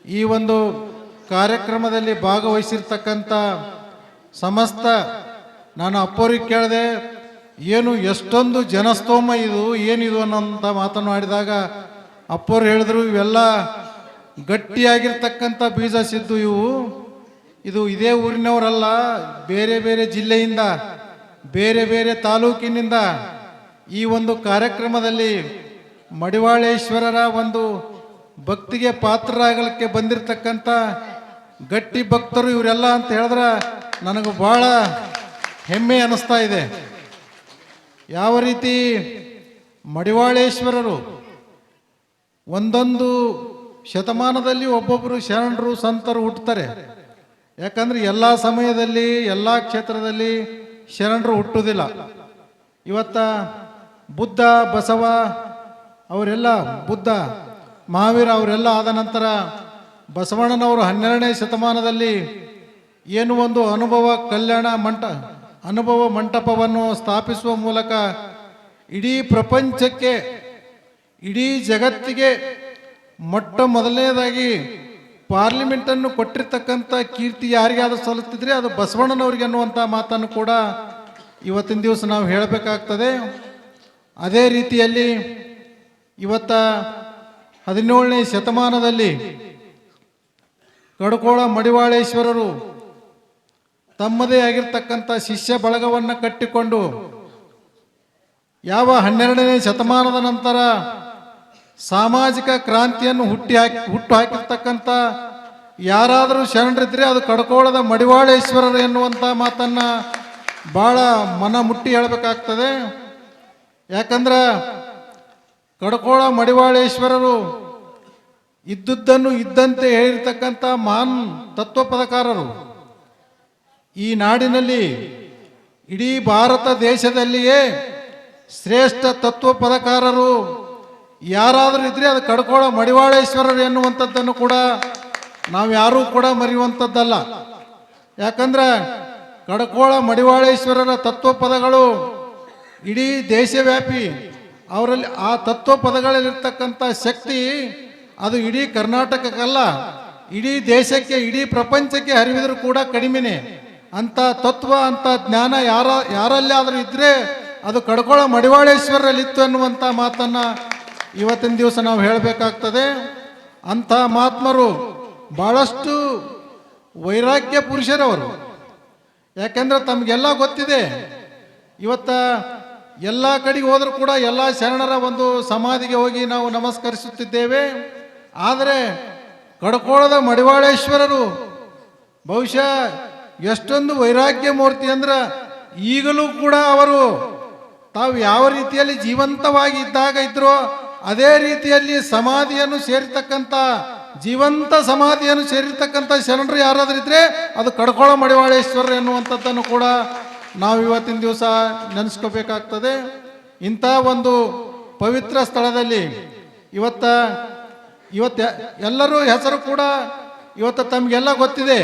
ಈ ಒಂದು ಕಾರ್ಯಕ್ರಮದಲ್ಲಿ ಭಾಗವಹಿಸಿರ್ತಕ್ಕಂಥ ಸಮಸ್ತ ನಾನು ಅಪ್ಪೋರಿಗೆ ಕೇಳಿದೆ, ಏನು ಎಷ್ಟೊಂದು ಜನಸ್ತೋಮ ಇದು ಏನಿದು ಅನ್ನೋಂಥ ಮಾತನಾಡಿದಾಗ ಅಪ್ಪೋರು ಹೇಳಿದ್ರು, ಇವೆಲ್ಲ ಗಟ್ಟಿಯಾಗಿರ್ತಕ್ಕಂಥ ಬೀಜ ಸಿದ್ದು ಇದು ಇದೇ ಊರಿನವರಲ್ಲ, ಬೇರೆ ಬೇರೆ ಜಿಲ್ಲೆಯಿಂದ ಬೇರೆ ಬೇರೆ ತಾಲೂಕಿನಿಂದ ಈ ಒಂದು ಕಾರ್ಯಕ್ರಮದಲ್ಲಿ ಮಡಿವಾಳೇಶ್ವರರ ಒಂದು ಭಕ್ತಿಗೆ ಪಾತ್ರರಾಗಲಿಕ್ಕೆ ಬಂದಿರತಕ್ಕಂಥ ಗಟ್ಟಿ ಭಕ್ತರು ಇವರೆಲ್ಲ ಅಂತ ಹೇಳಿದ್ರೆ ನನಗೆ ಭಾಳ ಹೆಮ್ಮೆ ಅನ್ನಿಸ್ತಾ ಇದೆ. ಯಾವ ರೀತಿ ಮಡಿವಾಳೇಶ್ವರರು ಒಂದೊಂದು ಶತಮಾನದಲ್ಲಿ ಒಬ್ಬೊಬ್ಬರು ಶರಣರು ಸಂತರು ಹುಟ್ಟುತ್ತಾರೆ. ಯಾಕಂದ್ರೆ ಎಲ್ಲ ಸಮಯದಲ್ಲಿ ಎಲ್ಲ ಕ್ಷೇತ್ರದಲ್ಲಿ ಶರಣರು ಹುಟ್ಟುವುದಿಲ್ಲ. ಇವತ್ತ ಬುದ್ಧ ಬಸವ ಅವರೆಲ್ಲ, ಬುದ್ಧ ಮಹಾವೀರ ಅವರೆಲ್ಲ ಆದ ನಂತರ ಬಸವಣ್ಣನವರು 12ನೇ ಶತಮಾನದಲ್ಲಿ ಏನು ಒಂದು ಅನುಭವ ಮಂಟಪವನ್ನು ಸ್ಥಾಪಿಸುವ ಮೂಲಕ ಇಡೀ ಪ್ರಪಂಚಕ್ಕೆ, ಇಡೀ ಜಗತ್ತಿಗೆ ಮೊಟ್ಟ ಮೊದಲನೇದಾಗಿ ಪಾರ್ಲಿಮೆಂಟನ್ನು ಕೊಟ್ಟಿರ್ತಕ್ಕಂಥ ಕೀರ್ತಿ ಯಾರಿಗಾದ್ರೂ ಸಲ್ಲುತ್ತಿದ್ರೆ ಅದು ಬಸವಣ್ಣನವ್ರಿಗೆ ಅನ್ನುವಂಥ ಮಾತನ್ನು ಕೂಡ ಇವತ್ತಿನ ದಿವಸ ನಾವು ಹೇಳಬೇಕಾಗ್ತದೆ. ಅದೇ ರೀತಿಯಲ್ಲಿ ಇವತ್ತ 17ನೇ ಶತಮಾನದಲ್ಲಿ ಕಡಕೋಳ ಮಡಿವಾಳೇಶ್ವರರು ತಮ್ಮದೇ ಆಗಿರ್ತಕ್ಕಂಥ ಶಿಷ್ಯ ಬಳಗವನ್ನು ಕಟ್ಟಿಕೊಂಡು ಯಾವ 12ನೇ ಶತಮಾನದ ನಂತರ ಸಾಮಾಜಿಕ ಕ್ರಾಂತಿಯನ್ನು ಹುಟ್ಟು ಹಾಕಿರ್ತಕ್ಕಂಥ ಯಾರಾದರೂ ಶರಣರಿದ್ರೆ ಅದು ಕಡಕೋಳದ ಮಡಿವಾಳೇಶ್ವರರು ಎನ್ನುವಂಥ ಮಾತನ್ನು ಭಾಳ ಮನ ಮುಟ್ಟಿ ಹೇಳಬೇಕಾಗ್ತದೆ. ಯಾಕಂದ್ರೆ ಕಡಕೋಳ ಮಡಿವಾಳೇಶ್ವರರು ಇದ್ದುದನ್ನು ಇದ್ದಂತೆ ಹೇಳಿರ್ತಕ್ಕಂಥ ಮಹಾನ್ ತತ್ವಪದಕಾರರು. ಈ ನಾಡಿನಲ್ಲಿ ಇಡೀ ಭಾರತ ದೇಶದಲ್ಲಿಯೇ ಶ್ರೇಷ್ಠ ತತ್ವಪದಕಾರರು ಯಾರಾದರೂ ಇದ್ರೆ ಅದು ಕಡಕೋಳ ಮಡಿವಾಳೇಶ್ವರರು ಎನ್ನುವಂಥದ್ದನ್ನು ಕೂಡ ನಾವು ಯಾರೂ ಕೂಡ ಮರೆಯುವಂಥದ್ದಲ್ಲ. ಯಾಕಂದ್ರೆ ಕಡಕೋಳ ಮಡಿವಾಳೇಶ್ವರರ ತತ್ವಪದಗಳು ಇಡೀ ದೇಶವ್ಯಾಪಿ. ಅವರಲ್ಲಿ ಆ ತತ್ವಪದಗಳಲ್ಲಿರ್ತಕ್ಕಂಥ ಶಕ್ತಿ ಅದು ಇಡೀ ಕರ್ನಾಟಕಕ್ಕಲ್ಲ, ಇಡೀ ದೇಶಕ್ಕೆ, ಇಡೀ ಪ್ರಪಂಚಕ್ಕೆ ಹರಿವಿದ್ರು ಕೂಡ ಕಡಿಮೆನೆ. ಅಂಥ ತತ್ವ, ಅಂಥ ಜ್ಞಾನ ಯಾರಲ್ಲಿ ಆದರೂ ಇದ್ದರೆ ಅದು ಕಡಕೋಳ ಮಡಿವಾಳೇಶ್ವರರಲ್ಲಿತ್ತು ಅನ್ನುವಂಥ ಮಾತನ್ನು ಇವತ್ತಿನ ದಿವಸ ನಾವು ಹೇಳಬೇಕಾಗ್ತದೆ. ಅಂಥ ಮಹಾತ್ಮರು ಭಾಳಷ್ಟು ವೈರಾಗ್ಯ ಪುರುಷರವರು. ಯಾಕೆಂದ್ರೆ ತಮಗೆಲ್ಲ ಗೊತ್ತಿದೆ, ಇವತ್ತ ಎಲ್ಲ ಕಡೆಗೆ ಹೋದರೂ ಕೂಡ ಎಲ್ಲ ಶರಣರ ಒಂದು ಸಮಾಧಿಗೆ ಹೋಗಿ ನಾವು ನಮಸ್ಕರಿಸುತ್ತಿದ್ದೇವೆ. ಆದರೆ ಕಡಕೋಳದ ಮಡಿವಾಳೇಶ್ವರರು ಬಹುಶಃ ಎಷ್ಟೊಂದು ವೈರಾಗ್ಯ ಮೂರ್ತಿ ಅಂದ್ರೆ ಈಗಲೂ ಕೂಡ ಅವರು ತಾವು ಯಾವ ರೀತಿಯಲ್ಲಿ ಜೀವಂತವಾಗಿ ಇದ್ದಾಗ ಇದ್ರೋ ಅದೇ ರೀತಿಯಲ್ಲಿ ಸಮಾಧಿಯನ್ನು ಸೇರಿರ್ತಕ್ಕಂಥ, ಜೀವಂತ ಸಮಾಧಿಯನ್ನು ಸೇರಿರ್ತಕ್ಕಂಥ ಶರಣರು ಯಾರಾದರೂ ಇದ್ರೆ ಅದು ಕಡಕೋಳ ಮಡಿವಾಳೇಶ್ವರರು ಎನ್ನುವಂಥದ್ದನ್ನು ಕೂಡ ನಾವು ಇವತ್ತಿನ ದಿವಸ ನೆನೆಸ್ಕೋಬೇಕಾಗ್ತದೆ. ಇಂಥ ಒಂದು ಪವಿತ್ರ ಸ್ಥಳದಲ್ಲಿ ಇವತ್ತ ಎಲ್ಲರೂ ಹೆಸರು ಕೂಡ ಇವತ್ತು ತಮಗೆಲ್ಲ ಗೊತ್ತಿದೆ.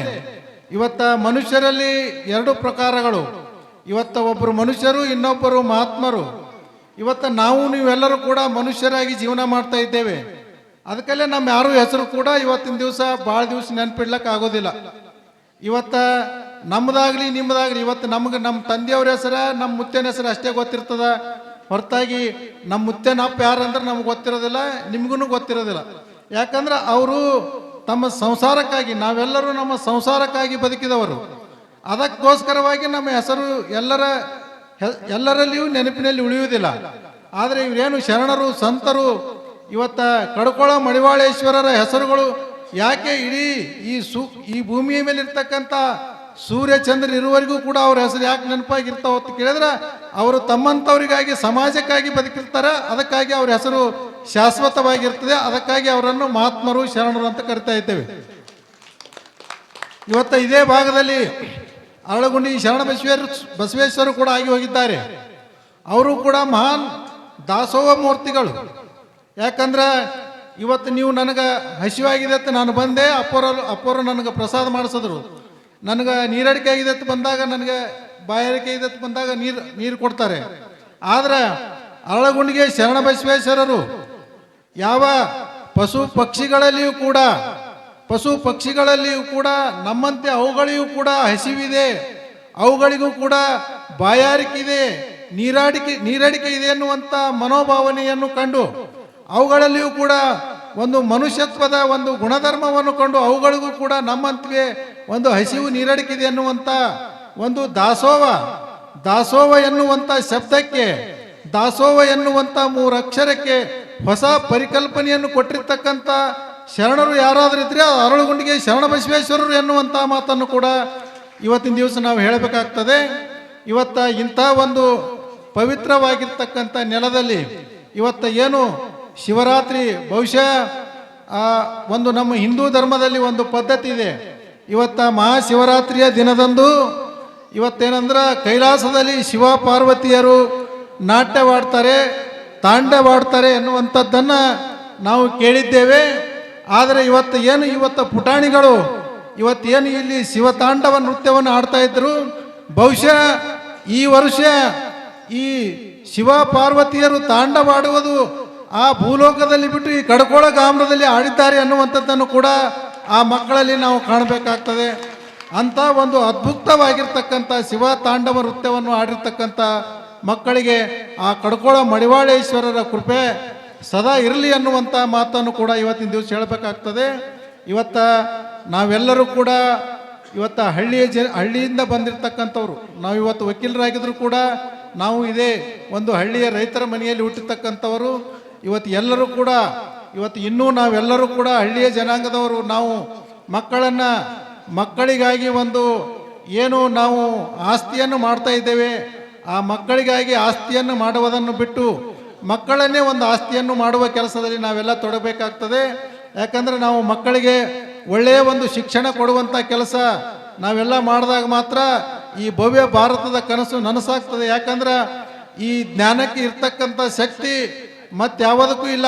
ಇವತ್ತ ಮನುಷ್ಯರಲ್ಲಿ 2 ಪ್ರಕಾರಗಳು. ಇವತ್ತ ಒಬ್ಬರು ಮನುಷ್ಯರು, ಇನ್ನೊಬ್ಬರು ಮಹಾತ್ಮರು. ಇವತ್ತು ನೀವೆಲ್ಲರೂ ಕೂಡ ಮನುಷ್ಯರಾಗಿ ಜೀವನ ಮಾಡ್ತಾ ಇದ್ದೇವೆ. ಅದಕ್ಕಲ್ಲೇ ನಮ್ಮ ಯಾರು ಹೆಸರು ಕೂಡ ಇವತ್ತಿನ ದಿವಸ ಭಾಳ ದಿವಸ ನೆನಪಿಡ್ಲಕ್ಕೆ ಆಗೋದಿಲ್ಲ. ಇವತ್ತ ನಮ್ಮದಾಗಲಿ ನಿಮ್ಮದಾಗಲಿ ಇವತ್ತು ನಮ್ಮ ತಂದೆಯವ್ರ ಹೆಸರ, ನಮ್ಮ ಮುತ್ತನ ಹೆಸರು ಅಷ್ಟೇ ಗೊತ್ತಿರ್ತದ ಹೊರತಾಗಿ ನಮ್ಮ ಮುತ್ತನಪ್ಪ ಯಾರಂದ್ರೆ ನಮ್ಗೆ ಗೊತ್ತಿರೋದಿಲ್ಲ, ನಿಮಗೂ ಗೊತ್ತಿರೋದಿಲ್ಲ. ಯಾಕಂದ್ರೆ ಅವರು ತಮ್ಮ ಸಂಸಾರಕ್ಕಾಗಿ, ನಾವೆಲ್ಲರೂ ನಮ್ಮ ಸಂಸಾರಕ್ಕಾಗಿ ಬದುಕಿದವರು. ಅದಕ್ಕೋಸ್ಕರವಾಗಿ ನಮ್ಮ ಹೆಸರು ಎಲ್ಲರಲ್ಲಿಯೂ ನೆನಪಿನಲ್ಲಿ ಉಳಿಯುವುದಿಲ್ಲ. ಆದರೆ ಇವರೇನು ಶರಣರು ಸಂತರು ಇವತ್ತ ಕಡಕೋಳ ಮಡಿವಾಳೇಶ್ವರರ ಹೆಸರುಗಳು ಯಾಕೆ ಇಡೀ ಈ ಭೂಮಿಯ ಮೇಲೆ ಇರ್ತಕ್ಕಂಥ ಸೂರ್ಯ ಚಂದ್ರ ಇರುವವರೆಗೂ ಕೂಡ ಅವ್ರ ಹೆಸರು ಯಾಕೆ ನೆನಪಾಗಿರ್ತಾವ ಅಂತ ಕೇಳಿದ್ರೆ ಅವರು ತಮ್ಮಂಥವರಿಗಾಗಿ, ಸಮಾಜಕ್ಕಾಗಿ ಬದುಕಿರ್ತಾರೆ. ಅದಕ್ಕಾಗಿ ಅವ್ರ ಹೆಸರು ಶಾಶ್ವತವಾಗಿರ್ತದೆ. ಅದಕ್ಕಾಗಿ ಅವರನ್ನು ಮಹಾತ್ಮರು, ಶರಣರು ಅಂತ ಕರಿತಾ ಇದ್ದೇವೆ. ಇವತ್ತು ಇದೇ ಭಾಗದಲ್ಲಿ ಅರಳಗುಂಡಿ ಶರಣ ಬಸವೇಶ್ವರರು ಕೂಡ ಆಗಿ ಹೋಗಿದ್ದಾರೆ. ಅವರು ಕೂಡ ಮಹಾನ್ ದಾಸೋಹ ಮೂರ್ತಿಗಳು. ಯಾಕಂದ್ರೆ ಇವತ್ತು ನೀವು ನನಗೆ ಹಸಿವಾಗಿದೆ ಅಂತ ನಾನು ಬಂದೆ, ಅಪ್ಪರು ನನಗೆ ಪ್ರಸಾದ ಮಾಡಿಸಿದ್ರು. ನನಗೆ ನೀರಡಿಕೆ ಆಗಿದೆ ಅಂತ ಬಂದಾಗ, ನನಗೆ ಬಾಯಾರಿಕೆ ಇದೆ ಅಂತ ಬಂದಾಗ ನೀರು ಕೊಡ್ತಾರೆ. ಆದ್ರೆ ಅರಳಗುಂಡಿಗೆ ಶರಣ ಬಸವೇಶ್ವರರು ಯಾವ ಪಶು ಪಕ್ಷಿಗಳಲ್ಲಿಯೂ ಕೂಡ ಪಶು ಪಕ್ಷಿಗಳಲ್ಲಿಯೂ ಕೂಡ ನಮ್ಮಂತೆ ಅವುಗಳಿಗೂ ಕೂಡ ಹಸಿವಿದೆ, ಅವುಗಳಿಗೂ ಕೂಡ ಬಾಯಾರಿಕೆ ನೀರಡಿಕೆ ಇದೆ ಎನ್ನುವಂಥ ಮನೋಭಾವನೆಯನ್ನು ಕಂಡು ಅವುಗಳಲ್ಲಿಯೂ ಕೂಡ ಒಂದು ಮನುಷ್ಯತ್ವದ ಒಂದು ಗುಣಧರ್ಮವನ್ನು ಕಂಡು ಅವುಗಳಿಗೂ ಕೂಡ ನಮ್ಮಂತೆ ಒಂದು ಹಸಿವು ನೀರಡಿಕೆ ಇದೆ ಎನ್ನುವಂಥ ಒಂದು ದಾಸೋಹ ಎನ್ನುವಂಥ ಶಬ್ದಕ್ಕೆ, ದಾಸೋಹ ಎನ್ನುವಂಥ 3 ಅಕ್ಷರಕ್ಕೆ ಹೊಸ ಪರಿಕಲ್ಪನೆಯನ್ನು ಕೊಟ್ಟಿರ್ತಕ್ಕಂಥ ಶರಣರು ಯಾರಾದರೂ ಇದ್ರೆ ಅರಳುಗುಂಡಿಗೆ ಶರಣಬಸವೇಶ್ವರರು ಎನ್ನುವಂಥ ಮಾತನ್ನು ಕೂಡ ಇವತ್ತಿನ ದಿವಸ ನಾವು ಹೇಳಬೇಕಾಗ್ತದೆ. ಇವತ್ತ ಇಂಥ ಒಂದು ಪವಿತ್ರವಾಗಿರ್ತಕ್ಕಂಥ ನೆಲದಲ್ಲಿ ಇವತ್ತ ಏನು ಶಿವರಾತ್ರಿ, ಬಹುಶಃ ಒಂದು ನಮ್ಮ ಹಿಂದೂ ಧರ್ಮದಲ್ಲಿ ಒಂದು ಪದ್ಧತಿ ಇದೆ. ಇವತ್ತ ಮಹಾಶಿವರಾತ್ರಿಯ ದಿನದಂದು ಇವತ್ತೇನಂದ್ರೆ ಕೈಲಾಸದಲ್ಲಿ ಶಿವ ಪಾರ್ವತಿಯರು ನಾಟ್ಯವಾಡ್ತಾರೆ, ತಾಂಡವಾಡ್ತಾರೆ ಎನ್ನುವಂಥದ್ದನ್ನು ನಾವು ಕೇಳಿದ್ದೇವೆ. ಆದರೆ ಇವತ್ತು ಪುಟಾಣಿಗಳು ಇವತ್ತೇನು ಇಲ್ಲಿ ಶಿವತಾಂಡವ ನೃತ್ಯವನ್ನು ಆಡ್ತಾ ಇದ್ರು, ಬಹುಶಃ ಈ ವರ್ಷ ಈ ಶಿವ ಪಾರ್ವತಿಯರು ತಾಂಡವಾಡುವುದು ಆ ಭೂಲೋಕದಲ್ಲಿ ಬಿಟ್ಟು ಈ ಕಡ್ಕೋಳ ಗ್ರಾಮದಲ್ಲಿ ಆಡಿದ್ದಾರೆ ಅನ್ನುವಂಥದ್ದನ್ನು ಕೂಡ ಆ ಮಕ್ಕಳಲ್ಲಿ ನಾವು ಕಾಣಬೇಕಾಗ್ತದೆ. ಅಂಥ ಒಂದು ಅದ್ಭುತವಾಗಿರ್ತಕ್ಕಂಥ ಶಿವ ತಾಂಡವ ನೃತ್ಯವನ್ನು ಆಡಿರ್ತಕ್ಕಂಥ ಮಕ್ಕಳಿಗೆ ಆ ಕಡ್ಕೋಳ ಮಡಿವಾಳೇಶ್ವರರ ಕೃಪೆ ಸದಾ ಇರಲಿ ಅನ್ನುವಂಥ ಮಾತನ್ನು ಕೂಡ ಇವತ್ತಿನ ದಿವಸ ಹೇಳಬೇಕಾಗ್ತದೆ. ನಾವೆಲ್ಲರೂ ಕೂಡ ಹಳ್ಳಿಯಿಂದ ಬಂದಿರತಕ್ಕಂಥವ್ರು, ನಾವು ಇವತ್ತು ವಕೀಲರಾಗಿದ್ರು ಕೂಡ ನಾವು ಇದೇ ಒಂದು ಹಳ್ಳಿಯ ರೈತರ ಮನೆಯಲ್ಲಿ ಹುಟ್ಟಿರ್ತಕ್ಕಂಥವರು. ಇವತ್ತು ಎಲ್ಲರೂ ಕೂಡ ಇನ್ನೂ ನಾವೆಲ್ಲರೂ ಕೂಡ ಹಳ್ಳಿಯ ಜನಾಂಗದವರು. ನಾವು ಮಕ್ಕಳಿಗಾಗಿ ಒಂದು ಏನು ನಾವು ಆಸ್ತಿಯನ್ನು ಮಾಡ್ತಾ ಇದ್ದೇವೆ, ಆ ಮಕ್ಕಳಿಗಾಗಿ ಆಸ್ತಿಯನ್ನು ಮಾಡುವುದನ್ನು ಬಿಟ್ಟು ಮಕ್ಕಳನ್ನೇ ಒಂದು ಆಸ್ತಿಯನ್ನು ಮಾಡುವ ಕೆಲಸದಲ್ಲಿ ನಾವೆಲ್ಲ ತೊಡಗಬೇಕಾಗ್ತದೆ. ಯಾಕಂದರೆ ನಾವು ಮಕ್ಕಳಿಗೆ ಒಳ್ಳೆಯ ಒಂದು ಶಿಕ್ಷಣ ಕೊಡುವಂಥ ಕೆಲಸ ನಾವೆಲ್ಲ ಮಾಡಿದಾಗ ಮಾತ್ರ ಈ ಭವ್ಯ ಭಾರತದ ಕನಸು ನನಸಾಗ್ತದೆ. ಯಾಕಂದ್ರೆ ಈ ಜ್ಞಾನಕ್ಕೆ ಇರ್ತಕ್ಕಂಥ ಶಕ್ತಿ ಮತ್ಯಾವುದಕ್ಕೂ ಇಲ್ಲ.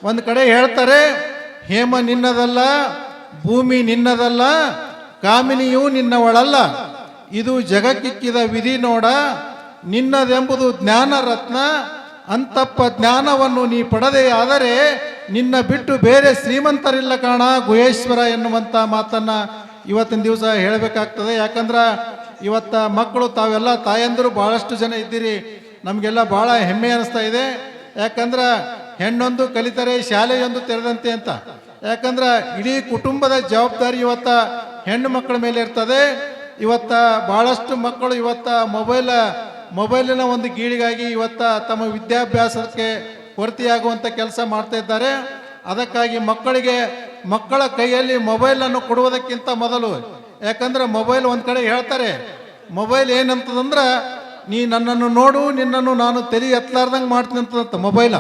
ಒಂದು ಕಡೆ ಹೇಳ್ತಾರೆ, ಹೇಮ ನಿನ್ನದಲ್ಲ, ಭೂಮಿ ನಿನ್ನದಲ್ಲ, ಕಾಮಿನಿಯೂ ನಿನ್ನವಳಲ್ಲ, ಇದು ಜಗಕ್ಕಿಕ್ಕಿದ ವಿಧಿ ನೋಡ, ನಿನ್ನದೆಂಬುದು ಜ್ಞಾನ ರತ್ನ, ಅಂತಪ್ಪ ಜ್ಞಾನವನ್ನು ನೀ ಪಡೆದೇ ಆದರೆ ನಿನ್ನ ಬಿಟ್ಟು ಬೇರೆ ಶ್ರೀಮಂತರಿಲ್ಲ ಕಾಣ ಗುಹೇಶ್ವರ ಎನ್ನುವಂಥ ಮಾತನ್ನು ಇವತ್ತಿನ ದಿವಸ ಹೇಳಬೇಕಾಗ್ತದೆ. ಯಾಕಂದ್ರೆ ಮಕ್ಕಳು ತಾವೆಲ್ಲ ತಾಯಂದಿರು ಭಾಳಷ್ಟು ಜನ ಇದ್ದೀರಿ, ನಮಗೆಲ್ಲ ಭಾಳ ಹೆಮ್ಮೆ ಅನ್ನಿಸ್ತಾ ಇದೆ. ಯಾಕಂದ್ರೆ ಹೆಣ್ಣೊಂದು ಕಲಿತರೆ ಶಾಲೆಯೊಂದು ತೆರೆದಂತೆ ಅಂತ. ಯಾಕಂದ್ರೆ ಇಡೀ ಕುಟುಂಬದ ಜವಾಬ್ದಾರಿ ಹೆಣ್ಣು ಮಕ್ಕಳ ಮೇಲೆ ಇರ್ತದೆ. ಭಾಳಷ್ಟು ಮಕ್ಕಳು ಮೊಬೈಲಿನ ಒಂದು ಗೀಳಿಗಾಗಿ ತಮ್ಮ ವಿದ್ಯಾಭ್ಯಾಸಕ್ಕೆ ಕೊರತೆಯಾಗುವಂಥ ಕೆಲಸ ಮಾಡ್ತಾ ಇದ್ದಾರೆ. ಅದಕ್ಕಾಗಿ ಮಕ್ಕಳ ಕೈಯಲ್ಲಿ ಮೊಬೈಲನ್ನು ಕೊಡುವುದಕ್ಕಿಂತ ಮೊದಲು, ಯಾಕಂದ್ರೆ ಮೊಬೈಲ್ ಒಂದು ಕಡೆ ಹೇಳ್ತಾರೆ, ಮೊಬೈಲ್ ಏನಂತದಂದ್ರೆ ನೀ ನನ್ನನ್ನು ನೋಡು, ನಿನ್ನನ್ನು ನಾನು ತಲೆ ಎತ್ತಲಾರ್ದಂಗೆ ಮಾಡ್ತೀನಿ ಅಂತದಂತ. ಮೊಬೈಲ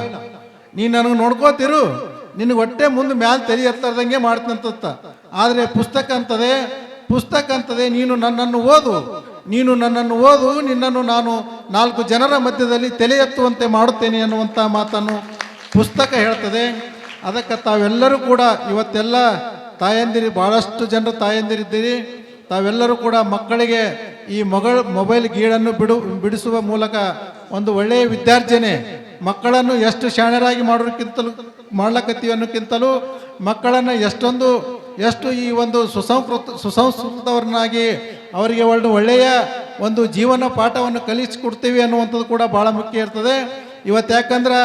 ನೀ ನನಗೆ ನೋಡ್ಕೋತಿರು, ನಿನಗೆ ಹೊಟ್ಟೆ ಮುಂದೆ ಮ್ಯಾಲೆ ತಲೆ ಎತ್ತಲಾರ್ದಂಗೆ ಮಾಡ್ತೀನಿ ಅಂತಂತ. ಆದರೆ ಪುಸ್ತಕ ಅಂತದೆ ನೀನು ನನ್ನನ್ನು ಓದು, ನಿನ್ನನ್ನು ನಾನು 4 ಜನರ ಮಧ್ಯದಲ್ಲಿ ತಲೆ ಎತ್ತುವಂತೆ ಮಾಡುತ್ತೇನೆ ಅನ್ನುವಂಥ ಮಾತನ್ನು ಪುಸ್ತಕ ಹೇಳ್ತದೆ. ಅದಕ್ಕೆ ತಾವೆಲ್ಲರೂ ಕೂಡ ಇವತ್ತೆಲ್ಲ ತಾಯಂದಿರಿ, ಭಾಳಷ್ಟು ಜನರು ತಾಯಂದಿರಿದ್ದೀರಿ, ತಾವೆಲ್ಲರೂ ಕೂಡ ಮಕ್ಕಳಿಗೆ ಈ ಮೊಬೈಲ್ ಗೀಳನ್ನು ಬಿಡಿಸುವ ಮೂಲಕ ಒಂದು ಒಳ್ಳೆಯ ವಿದ್ಯಾರ್ಜನೆ, ಮಕ್ಕಳನ್ನು ಎಷ್ಟು ಶಾಣರಾಗಿ ಮಾಡ್ಲಕತ್ತೀವಿ ಅನ್ನೋಕ್ಕಿಂತಲೂ ಮಕ್ಕಳನ್ನು ಎಷ್ಟು ಈ ಒಂದು ಸುಸಂಸ್ಕೃತವರನ್ನಾಗಿ ಅವರಿಗೆ ಒಳ್ಳೆಯ ಒಂದು ಜೀವನ ಪಾಠವನ್ನು ಕಲಿಸಿಕೊಡ್ತೀವಿ ಅನ್ನುವಂಥದ್ದು ಕೂಡ ಭಾಳ ಮುಖ್ಯ ಇರ್ತದೆ. ಯಾಕಂದ್ರೆ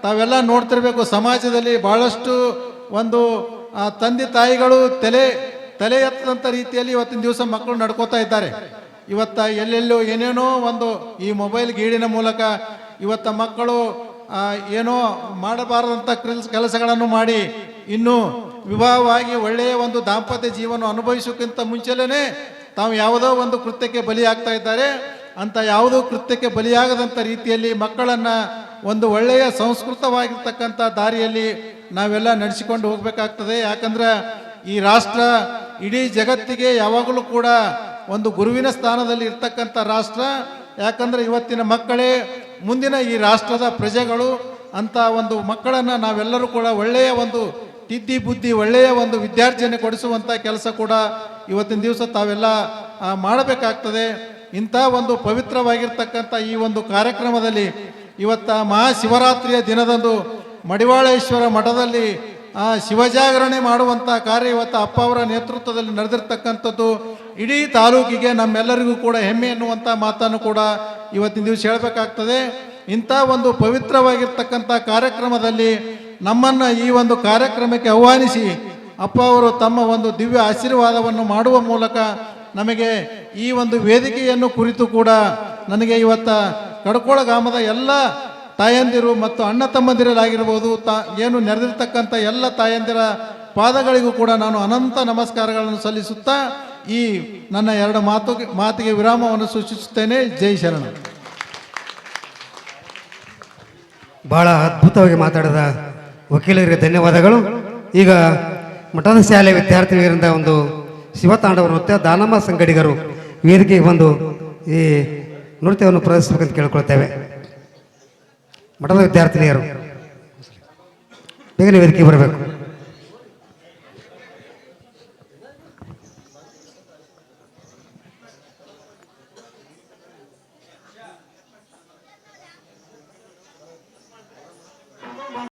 ತಾವೆಲ್ಲ ನೋಡ್ತಿರ್ಬೇಕು, ಸಮಾಜದಲ್ಲಿ ಭಾಳಷ್ಟು ಒಂದು ತಂದೆ ತಾಯಿಗಳು ತಲೆ ಎತ್ತದಂಥ ರೀತಿಯಲ್ಲಿ ಇವತ್ತಿನ ದಿವಸ ಮಕ್ಕಳು ನಡ್ಕೋತಾ ಇದ್ದಾರೆ. ಎಲ್ಲೆಲ್ಲೋ ಏನೇನೋ ಒಂದು ಈ ಮೊಬೈಲ್ ಗೀಳಿನ ಮೂಲಕ ಮಕ್ಕಳು ಏನೋ ಮಾಡಬಾರದಂಥ ಕೆಲಸಗಳನ್ನು ಮಾಡಿ ಇನ್ನೂ ವಿವಾಹವಾಗಿ ಒಳ್ಳೆಯ ಒಂದು ದಾಂಪತ್ಯ ಜೀವನ ಅನುಭವಿಸೋಕ್ಕಿಂತ ಮುಂಚೆಲೇ ತಾವು ಯಾವುದೋ ಒಂದು ಕೃತ್ಯಕ್ಕೆ ಬಲಿಯಾಗ್ತಾ ಇದ್ದಾರೆ. ಅಂತ ಯಾವುದೋ ಕೃತ್ಯಕ್ಕೆ ಬಲಿಯಾಗದಂಥ ರೀತಿಯಲ್ಲಿ ಮಕ್ಕಳನ್ನು ಒಂದು ಒಳ್ಳೆಯ ಸಂಸ್ಕೃತವಾಗಿರ್ತಕ್ಕಂಥ ದಾರಿಯಲ್ಲಿ ನಾವೆಲ್ಲ ನಡೆಸಿಕೊಂಡು ಹೋಗಬೇಕಾಗ್ತದೆ. ಯಾಕಂದ್ರೆ ಈ ರಾಷ್ಟ್ರ ಇಡೀ ಜಗತ್ತಿಗೆ ಯಾವಾಗಲೂ ಕೂಡ ಒಂದು ಗುರುವಿನ ಸ್ಥಾನದಲ್ಲಿ ಇರ್ತಕ್ಕಂಥ ರಾಷ್ಟ್ರ. ಯಾಕಂದರೆ ಇವತ್ತಿನ ಮಕ್ಕಳೇ ಮುಂದಿನ ಈ ರಾಷ್ಟ್ರದ ಪ್ರಜೆಗಳು. ಅಂತ ಒಂದು ಮಕ್ಕಳನ್ನು ನಾವೆಲ್ಲರೂ ಕೂಡ ಒಳ್ಳೆಯ ಒಂದು ತಿದ್ದಿ ಬುದ್ಧಿ, ಒಳ್ಳೆಯ ಒಂದು ವಿದ್ಯಾರ್ಜನೆ ಕೊಡಿಸುವಂಥ ಕೆಲಸ ಕೂಡ ಇವತ್ತಿನ ದಿವಸ ತಾವೆಲ್ಲ ಮಾಡಬೇಕಾಗ್ತದೆ. ಇಂಥ ಒಂದು ಪವಿತ್ರವಾಗಿರ್ತಕ್ಕಂಥ ಈ ಒಂದು ಕಾರ್ಯಕ್ರಮದಲ್ಲಿ ಮಹಾಶಿವರಾತ್ರಿಯ ದಿನದಂದು ಮಡಿವಾಳೇಶ್ವರ ಮಠದಲ್ಲಿ ಶಿವಜಾಗರಣೆ ಮಾಡುವಂಥ ಕಾರ್ಯ ಇವತ್ತು ಅಪ್ಪ ಅವರ ನೇತೃತ್ವದಲ್ಲಿ ನಡೆದಿರ್ತಕ್ಕಂಥದ್ದು ಇಡೀ ತಾಲೂಕಿಗೆ ನಮ್ಮೆಲ್ಲರಿಗೂ ಕೂಡ ಹೆಮ್ಮೆ ಎನ್ನುವಂಥ ಮಾತನ್ನು ಕೂಡ ಇವತ್ತಿನ ದಿವಸ ಹೇಳಬೇಕಾಗ್ತದೆ. ಇಂಥ ಒಂದು ಪವಿತ್ರವಾಗಿರ್ತಕ್ಕಂಥ ಕಾರ್ಯಕ್ರಮದಲ್ಲಿ ನಮ್ಮನ್ನು ಈ ಒಂದು ಕಾರ್ಯಕ್ರಮಕ್ಕೆ ಆಹ್ವಾನಿಸಿ ಅಪ್ಪ ಅವರು ತಮ್ಮ ಒಂದು ದಿವ್ಯ ಆಶೀರ್ವಾದವನ್ನು ಮಾಡುವ ಮೂಲಕ ನಮಗೆ ಈ ಒಂದು ವೇದಿಕೆಯನ್ನು ಕುರಿತು ಕೂಡ ನನಗೆ ಕಡಕೋಳ ಗ್ರಾಮದ ಎಲ್ಲ ತಾಯಂದಿರು ಮತ್ತು ಅಣ್ಣ ತಮ್ಮಂದಿರಲಾಗಿರ್ಬೋದು ಏನು ನೆರೆದಿರ್ತಕ್ಕಂಥ ಎಲ್ಲ ತಾಯಂದಿರ ಪಾದಗಳಿಗೂ ಕೂಡ ನಾನು ಅನಂತ ನಮಸ್ಕಾರಗಳನ್ನು ಸಲ್ಲಿಸುತ್ತಾ ಈ ನನ್ನ ಎರಡು ಮಾತಿಗೆ ವಿರಾಮವನ್ನು ಸೂಚಿಸುತ್ತೇನೆ. ಜೈ ಶರಣ. ಬಹಳ ಅದ್ಭುತವಾಗಿ ಮಾತಾಡಿದ ವಕೀಲರಿಗೆ ಧನ್ಯವಾದಗಳು. ಈಗ ಮಠದ ಶಾಲೆ ವಿದ್ಯಾರ್ಥಿಗಳಿಂದ ಒಂದು ಶಿವತಾಂಡವ ನೃತ್ಯ ದಾನಮ್ಮ ಸಂಗಡಿಗರು ವೇದಿಕೆಗೆ ಬಂದು ಈ ನೃತ್ಯವನ್ನು ಪ್ರದರ್ಶಿಸಬೇಕಂತ ಕೇಳ್ಕೊಳ್ತೇವೆ. ಮಠದ ವಿದ್ಯಾರ್ಥಿನಿಯರು ಬೇಗನೆ ವೇದಿಕೆಗೆ ಬರಬೇಕು.